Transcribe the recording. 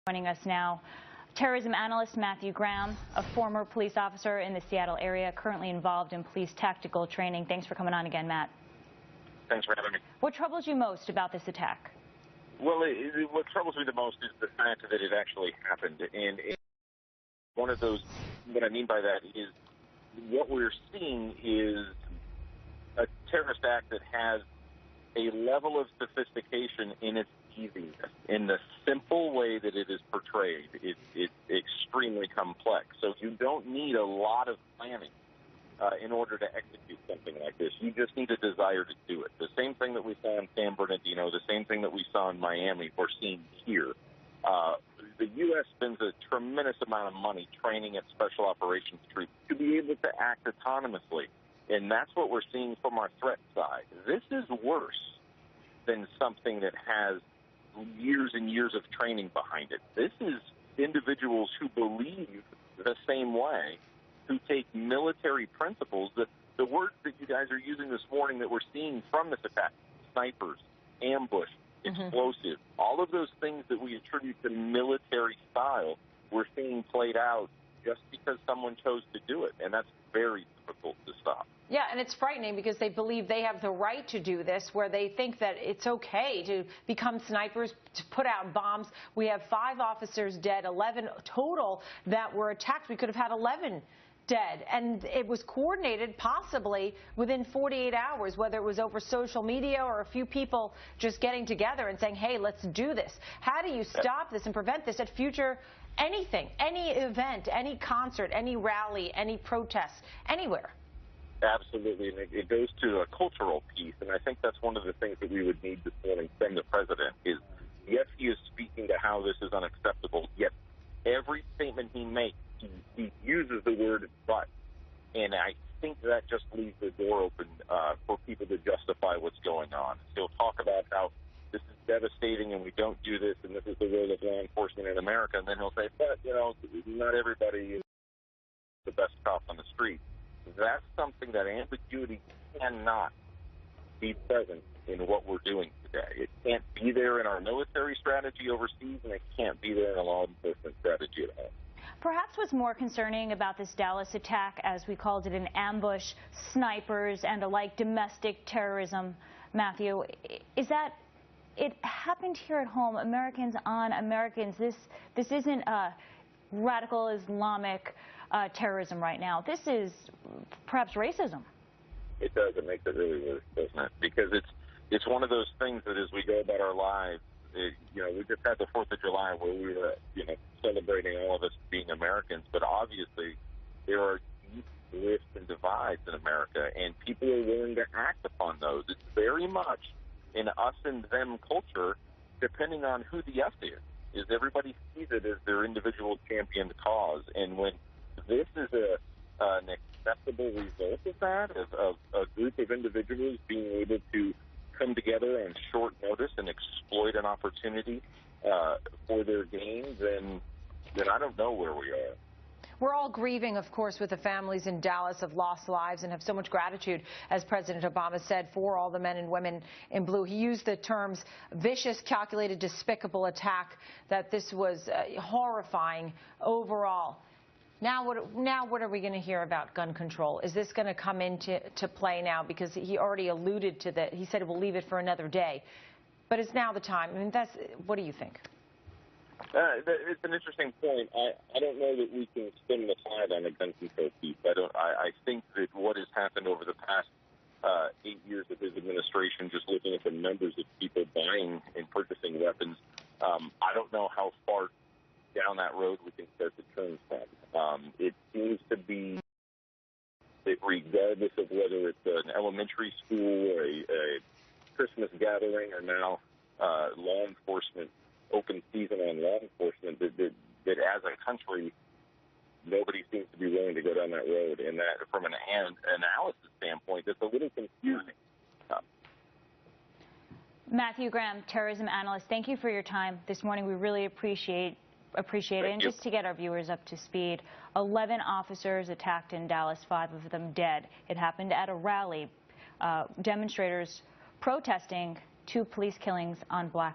Joining us now, terrorism analyst Matthew Graham, a former police officer in the Seattle area, currently involved in police tactical training. Thanks for coming on again, Matt. Thanks for having me. What troubles you most about this attack? Well, what troubles me the most is the fact that it actually happened. And one of those, what I mean by that is what we're seeing is a terrorist act that has a level of sophistication in its easiness. In the simple way that it is portrayed, it's extremely complex. So you don't need a lot of planning in order to execute something like this. You just need a desire to do it. The same thing that we saw in San Bernardino, the same thing that we saw in Miami, we're seeing here. The U.S. spends a tremendous amount of money training its special operations troops to be able to act autonomously. And that's what we're seeing from our threat side. This is worse than something that has years and years of training behind it. This is individuals who believe the same way, who take military principles. The words that you guys are using this morning that we're seeing from this attack, snipers, ambush, explosive, all of those things that we attribute to military style, we're seeing played out just because someone chose to do it, and that's very difficult to stop. Yeah, and it's frightening because they believe they have the right to do this, where they think that it's okay to become snipers, to put out bombs. We have 5 officers dead, 11 total that were attacked. We could have had 11 dead, and it was coordinated possibly within 48 hours, whether it was over social media or a few people just getting together and saying, hey, let's do this. How do you stop this and prevent this at future anything, any event, any concert, any rally, any protest, anywhere? Absolutely, and it goes to a cultural piece, and I think that's one of the things that we would need this morning from the president is, yes, he is speaking to how this is unacceptable, yet every statement he makes, he uses the word but, and I think that just leaves the door open for people to justify what's going on. He'll talk about how this is devastating and we don't do this, and this is the role of law enforcement in America, and then he'll say, but, you know, not everybody is the best cop on the street. That's something that ambiguity cannot be present in what we're doing today. It can't be there in our military strategy overseas, and it can't be there in a law enforcement strategy at home. Perhaps what's more concerning about this Dallas attack, as we called it, an ambush, snipers, and the like, domestic terrorism, Matthew, is that it happened here at home, Americans on Americans. This isn't a radical Islamic terrorism right now. This is perhaps racism. It does. It makes it really worse, doesn't it? Because it's one of those things that as we go about our lives, we just had the 4th of July where we were, celebrating all of us being Americans, but obviously there are deep rifts and divides in America, and people are willing to act upon those. It's very much an us and them culture, depending on who the us is. Is everybody sees it as their individual championed cause, and when this is an acceptable result of that, of a group of individuals being able to come together on short notice and exploit an opportunity for their gain, then I don't know where we are. We're all grieving, of course, with the families in Dallas of lost lives and have so much gratitude, as President Obama said, for all the men and women in blue. He used the terms vicious, calculated, despicable attack, that this was horrifying overall. Now what are we going to hear about gun control? Is this going to come into play now? Because he already alluded to that. He said we'll leave it for another day. But it's now the time. I mean, what do you think? It's an interesting point. I don't know that we can spin the tide on the gun control piece. I think that what has happened over the past 8 years of his administration, just looking at the numbers of people buying and purchasing weapons, I don't know how far down that road we can start to turn from. It seems to be that regardless of whether it's an elementary school or a Christmas gathering or now law enforcement, open season on law enforcement, that as a country, nobody seems to be willing to go down that road. And that, from an analysis standpoint, that's a little confusing. Matthew Graham, terrorism analyst, thank you for your time this morning. We really appreciate it. And just to get our viewers up to speed, 11 officers attacked in Dallas, 5 of them dead. It happened at a rally. Demonstrators protesting 2 police killings on Black